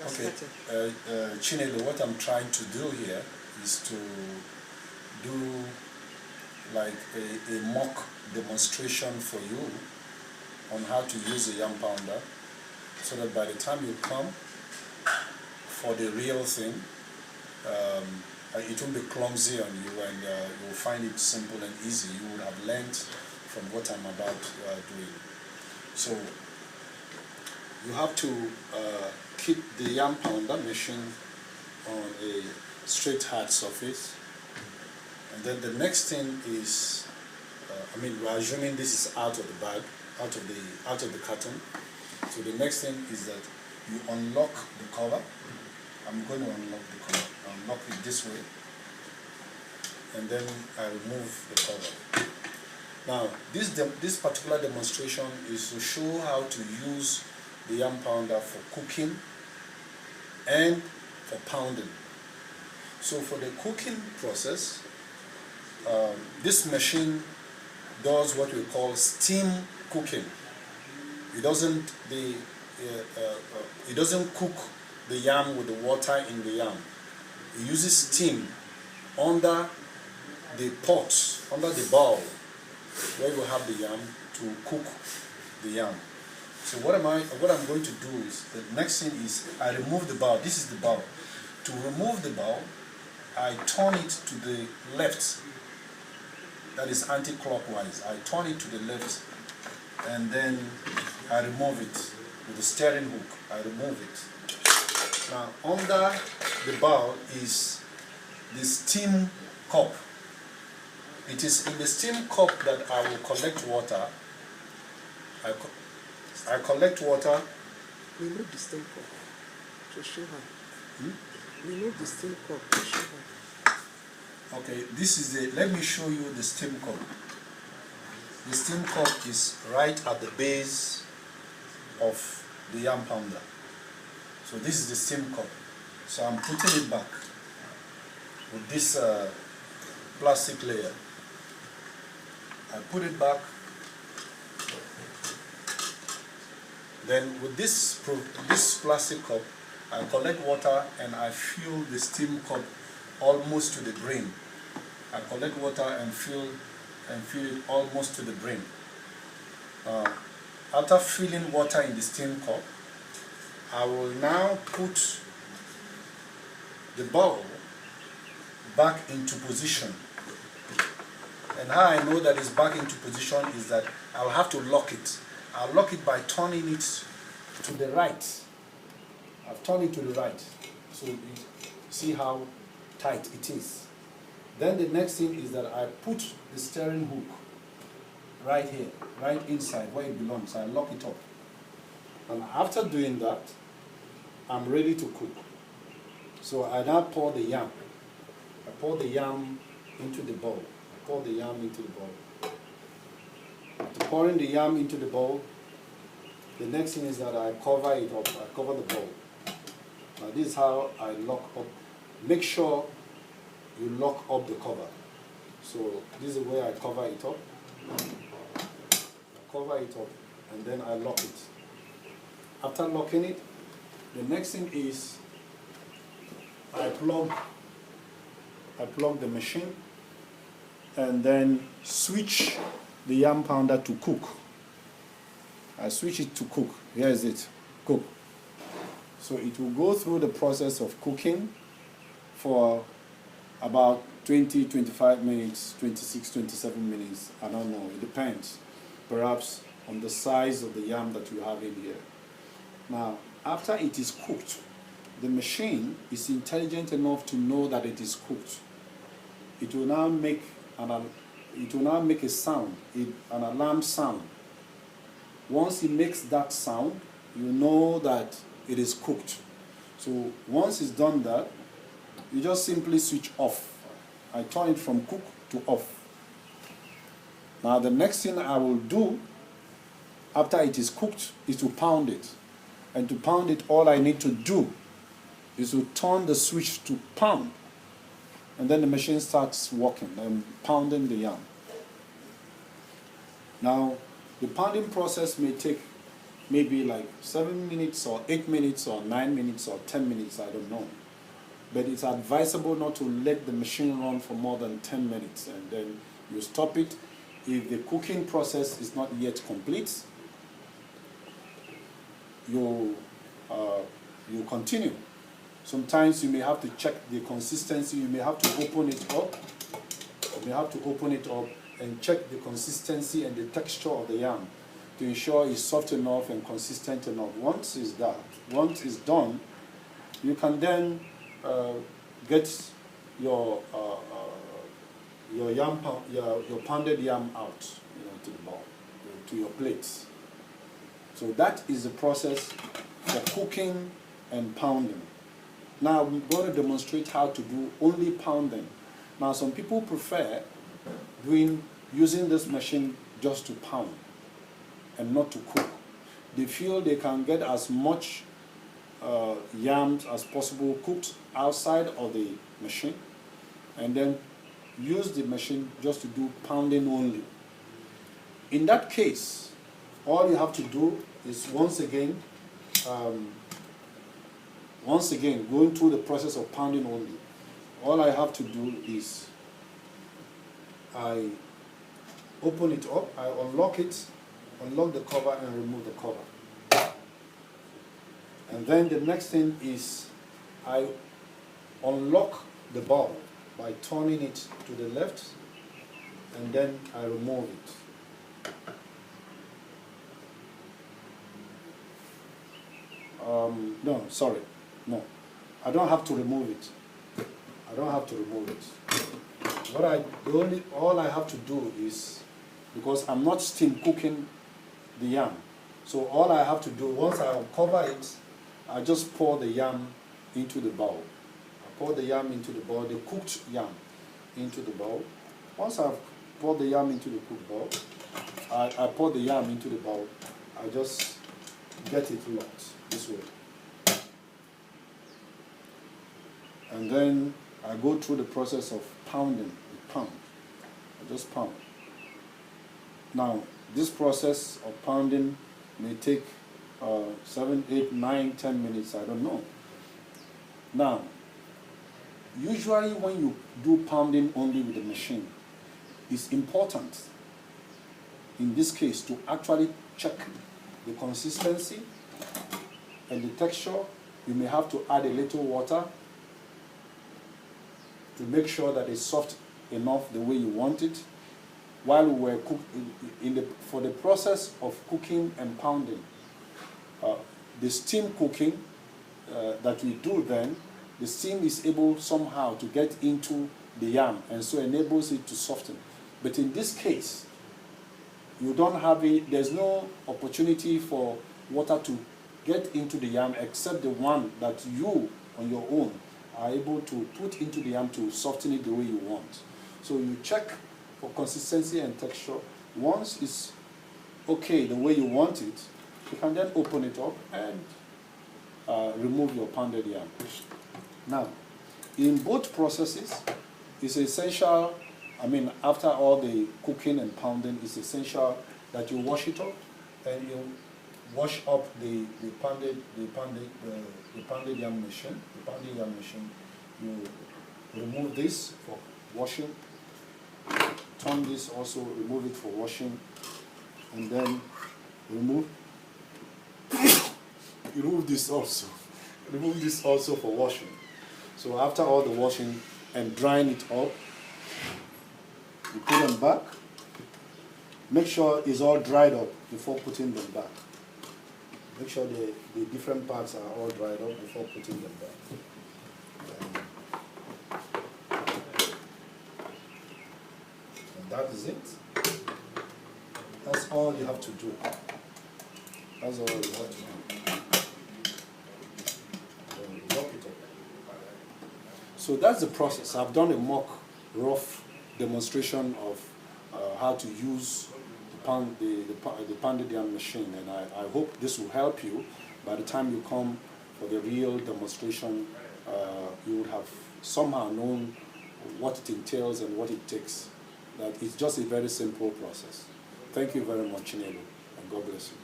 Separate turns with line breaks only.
Okay, Chinelo, what I'm trying to do here is to do like a mock demonstration for you on how to use a yam pounder, so that by the time you come for the real thing, it won't be clumsy on you, and you will find it simple and easy. You would have learned from what I'm about doing. So you have to keep the yam pounder machine on a straight hard surface, and then the next thing is, we're assuming this is out of the bag, out of the carton. So the next thing is that you unlock the cover. I'm going to unlock the cover. I'll unlock it this way, and then I remove the cover. Now, this particular demonstration is to show how to use the yam pounder for cooking and for pounding. So for the cooking process, this machine does what we call steam cooking. It doesn't cook the yam with the water in the yam. It uses steam under the pot, under the bowl where you have the yam, to cook the yam. So what I'm going to do is, the next thing is, I remove the bowl. This is the bowl. To remove the bowl, I turn it to the left. That is anti-clockwise. I turn it to the left, and then I remove it with the steering hook. I remove it. Now, under the bowl is the steam cup. It is in the steam cup that I will collect water. I collect water.
Remove the steam cup to show her. Remove the steam cup to show her.
Okay, this is let me show you the steam cup. The steam cup is right at the base of the yam pounder. So this is the steam cup. So I'm putting it back with this plastic layer. I put it back. Then with this plastic cup, I collect water and I fill the steam cup almost to the brim. I collect water and fill it almost to the brim. After filling water in the steam cup, I will now put the bowl back into position. And how I know that it's back into position is that I'll have to lock it. I'll lock it by turning it to the right. I've turned it to the right. So you see how tight it is. Then the next thing is that I put the steering hook right here, right inside where it belongs. I lock it up. And after doing that, I'm ready to cook. So I now pour the yam. I pour the yam into the bowl. I pour the yam into the bowl. After pouring the yam into the bowl, the next thing is that I cover it up. I cover the bowl. Now this is how I lock up. Make sure you lock up the cover. So this is the way I cover it up. I cover it up and then I lock it. After locking it, the next thing is I plug the machine and then switch the yam pounder to cook. I switch it to cook. Here is it, cook. So it will go through the process of cooking for about 20, 25 minutes, 26, 27 minutes. I don't know, it depends. Perhaps on the size of the yam that you have in here. Now, after it is cooked, the machine is intelligent enough to know that it is cooked. It will now make a sound, an alarm sound. Once it makes that sound, you know that it is cooked. So once it's done that, you just simply switch off. I turn it from cook to off. Now the next thing I will do after it is cooked is to pound it. And to pound it, all I need to do is to turn the switch to pound. And then the machine starts working and pounding the yam. Now, the pounding process may maybe like 7 minutes or 8 minutes or 9 minutes or 10 minutes, I don't know. But it's advisable not to let the machine run for more than 10 minutes, and then you stop it. If the cooking process is not yet complete, you continue. Sometimes you may have to check the consistency. You may have to open it up. You may have to open it up and check the consistency and the texture of the yam to ensure it's soft enough and consistent enough. Once it's done, you can then get your pounded yam out, to the bowl, to your plates. So that is the process for cooking and pounding. Now we're going to demonstrate how to do only pounding. Now some people prefer using this machine just to pound and not to cook. They feel they can get as much yams as possible cooked outside of the machine, and then use the machine just to do pounding only. In that case, all you have to do is once again going through the process of pounding only. All I have to do is I open it up, I unlock the cover and remove the cover. And then the next thing is I unlock the bowl by turning it to the left, and then I remove it. No, I don't have to remove it. All I have to do is, because I'm not steam cooking the yam, so all I have to do, once I uncover it, I just pour the yam into the bowl. I pour the yam into the bowl, the cooked yam into the bowl. Once I've poured the yam into the cooked bowl, I pour the yam into the bowl. I just get it locked this way. And then I go through the process of pounding. I just pound. Now, this process of pounding may take 7, 8, 9, 10 minutes, I don't know. Now, usually when you do pounding only with the machine, it's important, in this case, to actually check the consistency and the texture. You may have to add a little water to make sure that it's soft enough the way you want it. While we were for the process of cooking and pounding, the steam cooking that we do then, the steam is able somehow to get into the yam and so enables it to soften. But in this case, you don't have there's no opportunity for water to get into the yam except the one that you on your own are able to put into the yam to soften it the way you want. So you check for consistency and texture. Once it's okay the way you want it, you can then open it up and remove your pounded yam. Now, in both processes, it's essential, after all the cooking and pounding, it's essential that you wash it up and you wash up the pounded yam machine. The pounded yam machine. You remove this for washing. Turn this also, remove it for washing, and then remove this also. Remove this also for washing. So after all the washing and drying it up, you put them back. Make sure it's all dried up before putting them back. Make sure the different parts are all dried up before putting them back. And that is it. That's all you have to do. That's all you have to do. Lock it up. So that's the process. I've done a mock rough demonstration of how to use the pounded yam machine, and I hope this will help you. By the time you come for the real demonstration, you would have somehow known what it entails and what it takes. That it's just a very simple process. Thank you very much, Chinelo, and God bless you.